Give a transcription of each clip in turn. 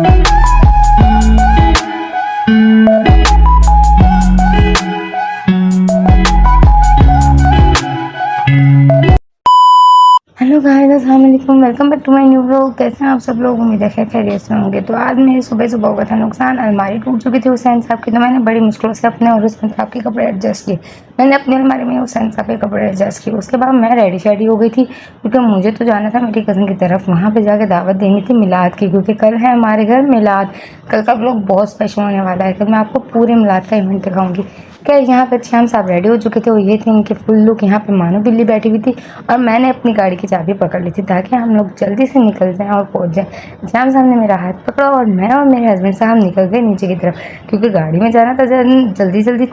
Hello guys, अस्सलाम वालेकुम। Welcome back to my new vlog. कैसे हैं आप सब लोग? उम्मीद है खैरियत से होंगे। तो आज मेरी सुबह सुबह हुआ था नुकसान। अलमारी टूट चुकी थी हुसैन साहब की, तो मैंने बड़ी मुश्किलों से अपने और हुसैन साहब के कपड़े एडजस्ट किए। मैंने अपनी अलमारी में हुसैन साहब के कपड़े एडजस्ट किए। उसके बाद मैं रेडी शेडी हो गई थी, क्योंकि मुझे तो जाना था मेरी कज़न की तरफ। वहाँ पर जाके दावत देनी थी मिलाद की, क्योंकि कल है हमारे घर मिलाद। कल का व्लॉग बहुत स्पेशल होने वाला है। कल मैं आपको पूरे मिलाद का इवेंट दिखाऊंगी। क्या यहाँ पे श्याम साहब रेडी हो चुके थे और ये थी इनकी फुल लुक। यहाँ पे मानो बिल्ली बैठी हुई थी और मैंने अपनी गाड़ी की चाबी पकड़ ली थी ताकि हम लोग जल्दी से निकल जाएं और पहुंच जाएं। श्याम साहब ने मेरा हाथ पकड़ा और मैं और मेरे हस्बैंड साहब निकल गए नीचे की तरफ, क्योंकि गाड़ी में जाना था। जल्दी जल्दी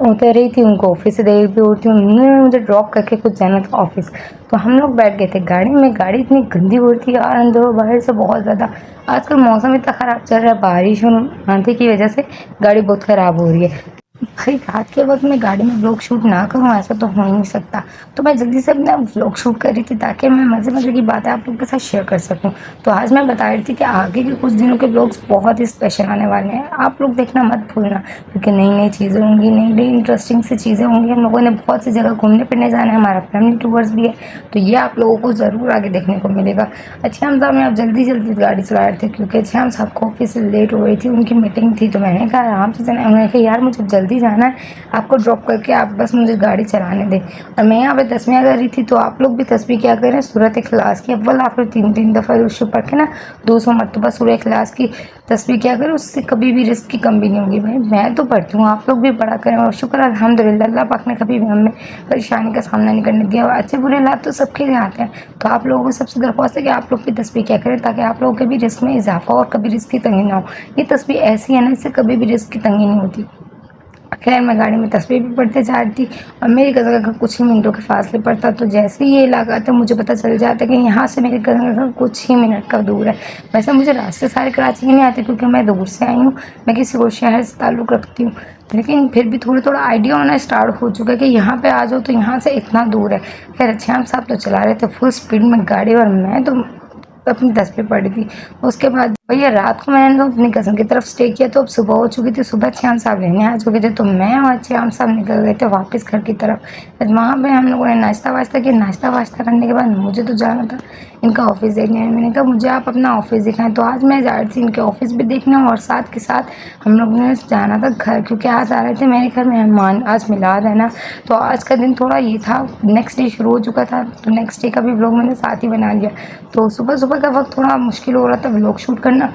उतर रही थी, उनको ऑफिस से देर भी होती, उन्होंने मुझे ड्रॉप करके खुद जाना था ऑफिस। तो हम लोग बैठ गए थे गाड़ी में। गाड़ी इतनी गंदी हो रही थी यार, अंदर और बाहर से बहुत ज़्यादा। आजकल मौसम इतना ख़राब चल रहा है, बारिश और आंधी की वजह से गाड़ी बहुत ख़राब हो रही है। भाई रात के वक्त में गाड़ी में व्लॉग शूट ना करूं, ऐसा तो हो ही नहीं सकता। तो मैं जल्दी से अपना व्लॉग शूट कर रही थी ताकि मैं मज़े मज़े की बातें आप लोगों के साथ शेयर कर सकूं। तो आज मैं बता रही थी कि आगे के कुछ दिनों के व्लॉग्स बहुत ही स्पेशल आने वाले हैं। आप लोग देखना मत भूलना, क्योंकि नई नई चीज़ें होंगी, नई नई इंटरेस्टिंग सी चीज़ें होंगी। हम लोगों ने बहुत सी जगह घूमने फिरने जाना है, हमारा फैमिली टूर्स भी है। तो ये आप लोगों को ज़रूर आगे देखने को मिलेगा। श्याम साहब ने आप जल्दी जल्दी गाड़ी चला रहे थे, क्योंकि श्याम साहब को ऑफिस से लेट हो रही थी, उनकी मीटिंग थी। तो मैंने कहा आराम से चलना। उन्होंने कहा यार मुझे जल्दी जाना है, आपको ड्रॉप करके आप बस मुझे गाड़ी चलाने दें। और मैं यहाँ पे तस्बीह कर रही थी। तो आप लोग भी तस्बीह क्या करें, सूरत इखलास की अव्वल आखिर 3-3 दफ़ा उससे पढ़ के ना 200 मरतबा सूरह इखलास की तस्बीह क्या करें, उससे कभी भी रिस्क की कमी नहीं होगी। भाई मैं तो पढ़ती हूँ, आप लोग भी पढ़ा करें। और शुक्र अल्हम्दुलिल्लाह, अल्लाह पाक ने कभी भी हमें परेशानी का सामना नहीं करने दिया। और अच्छे बुरे हालात तो सबके आते हैं। तो आप लोगों को सबसे दरख्वास्त है कि आप लोग भी तस्बीह क्या करें, ताकि आप लोगों के भी रिस्क में इजाफा और कभी रिस्क की तंगी ना हो। ये तस्बीह ऐसी है ना, इससे कभी भी रिस्क की तंगी नहीं होती। खैर मैं गाड़ी में तस्वीर भी पढ़ते जा रही थी और मेरी कज़न का घर कुछ ही मिनटों के फासले पर था। तो जैसे ही ये इलाका था, मुझे पता चल जाता कि यहाँ से मेरी कज़न का घर कुछ ही मिनट का दूर है। वैसे मुझे रास्ते सारे कराची के नहीं आते, क्योंकि मैं दूर से आई हूँ। मैं किसी और शहर से ताल्लुक़ रखती हूँ, लेकिन फिर भी थोड़ा थोड़ा आइडिया होना स्टार्ट हो चुका है कि यहाँ पे आ जाओ तो यहाँ से इतना दूर है। खैर श्याम साहब तो चला रहे थे फुल स्पीड में गाड़ी, और मैं तो अपनी तस्वीर पड़ी थी। उसके बाद भैया रात को मैंने तो अपनी कज़न की तरफ स्टे किया। तो अब सुबह हो चुकी थी, सुबह श्याम साहब लेने आ चुके थे। तो मैं और श्याम साहब निकल गए थे वापस घर की तरफ। वहाँ पे हम लोगों ने नाश्ता वाश्ता किया। नाश्ता वाश्ता करने के बाद मुझे तो जाना था इनका ऑफिस देखने। मैंने कहा मुझे आप अपना ऑफिस दिखाएं। तो आज मैं जा रही थी इनके ऑफिस भी देखने, और साथ के साथ हम लोग ने जाना था घर, क्योंकि आज आ रहे थे मेरे घर मेहमान। आज मिलाद है ना, तो आज का दिन थोड़ा ये था। नेक्स्ट डे शुरू हो चुका था, तो नेक्स्ट डे का भी व्लॉग मैंने साथ ही बना लिया। तो सुबह सुबह का वक्त थोड़ा मुश्किल हो रहा था व्लॉग शूट करना,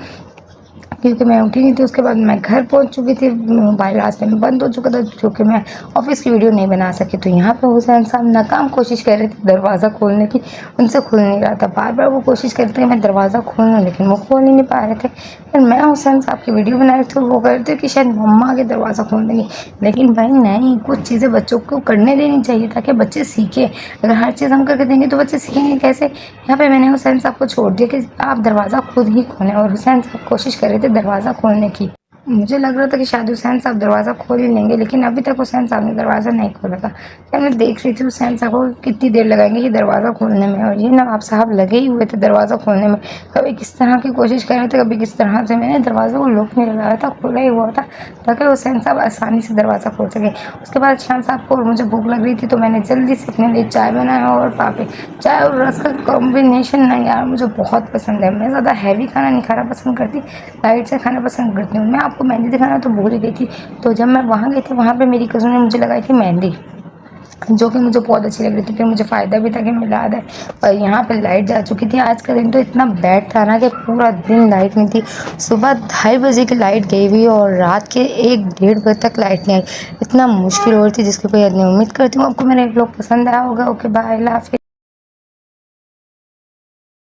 क्योंकि मैं उठी नहीं थी। उसके बाद मैं घर पहुंच चुकी थी, मोबाइल रास्ते में बंद हो चुका था, क्योंकि मैं ऑफिस की वीडियो नहीं बना सकी। तो यहाँ पे हुसैन साहब नाकाम कोशिश कर रहे थे दरवाज़ा खोलने की, उनसे खुल नहीं रहा था। बार बार वो कोशिश करते हैं मैं दरवाज़ा खोल लूँ, लेकिन वो खोल ही नहीं पा रहे थे। फिर मैं हुसैन साहब की वीडियो बना रही थी, वो कह रहे थे कि शायद मम्मा आगे दरवाज़ा खोल देंगी। लेकिन भाई नहीं, कुछ चीज़ें बच्चों को करने देनी चाहिए ताकि बच्चे सीखें। अगर हर चीज़ हम करके देंगे तो बच्चे सीखेंगे कैसे। यहाँ पे मैंने हुसैन साहब को छोड़ दिया कि आप दरवाज़ा खुद ही खोलें, और हुसैन साहब कोशिश कर रहे थे दरवाज़ा खोलने की। मुझे लग रहा था कि शायद हुसैन साहब दरवाज़ा खोल ही लेंगे, लेकिन अभी तक हुसैन साहब ने दरवाज़ा नहीं खोला था। फिर मैं देख रही थी हुसैन साहब को कितनी देर लगाएंगे ये दरवाज़ा खोलने में, और ये नवाब साहब लगे ही हुए थे दरवाज़ा खोलने में। कभी किस तरह की कोशिश कर रहे थे, कभी किस तरह से। मैंने दरवाज़ा को लॉक नहीं लगाया था, खोला ही हुआ था ताकि हुसैन साहब आसानी से दरवाज़ा खोल सके। उसके बाद श्याम साहब को और मुझे भूख लग रही थी, तो मैंने जल्दी से अपने लिए चाय बनाया और पापे। चाय और रस का कॉम्बिनेशन ना यार मुझे बहुत पसंद है। मैं ज़्यादा हैवी खाना नहीं खाना पसंद करती, लाइट से खाना पसंद करती हूँ। मैं आपको मेहंदी दिखाना तो भूल ही गई थी। तो जब मैं वहाँ गई थी, वहाँ पे मेरी कज़न ने मुझे लगाई थी मेहंदी, जो कि मुझे बहुत अच्छी लग रही थी। फिर मुझे फ़ायदा भी था कि मिलाद है, और यहाँ पे लाइट जा चुकी थी। आज का दिन तो इतना बैड था ना कि पूरा दिन लाइट नहीं थी। सुबह 2:30 की लाइट गई हुई, और रात के 1-1:30 बजे तक लाइट नहीं आई। इतना मुश्किल हो रही थी जिसकी कोई हद नहीं। उम्मीद करती हूँ आपको मेरा व्लॉग पसंद आया होगा। ओके बाय, अल्लाह हाफ़िज़।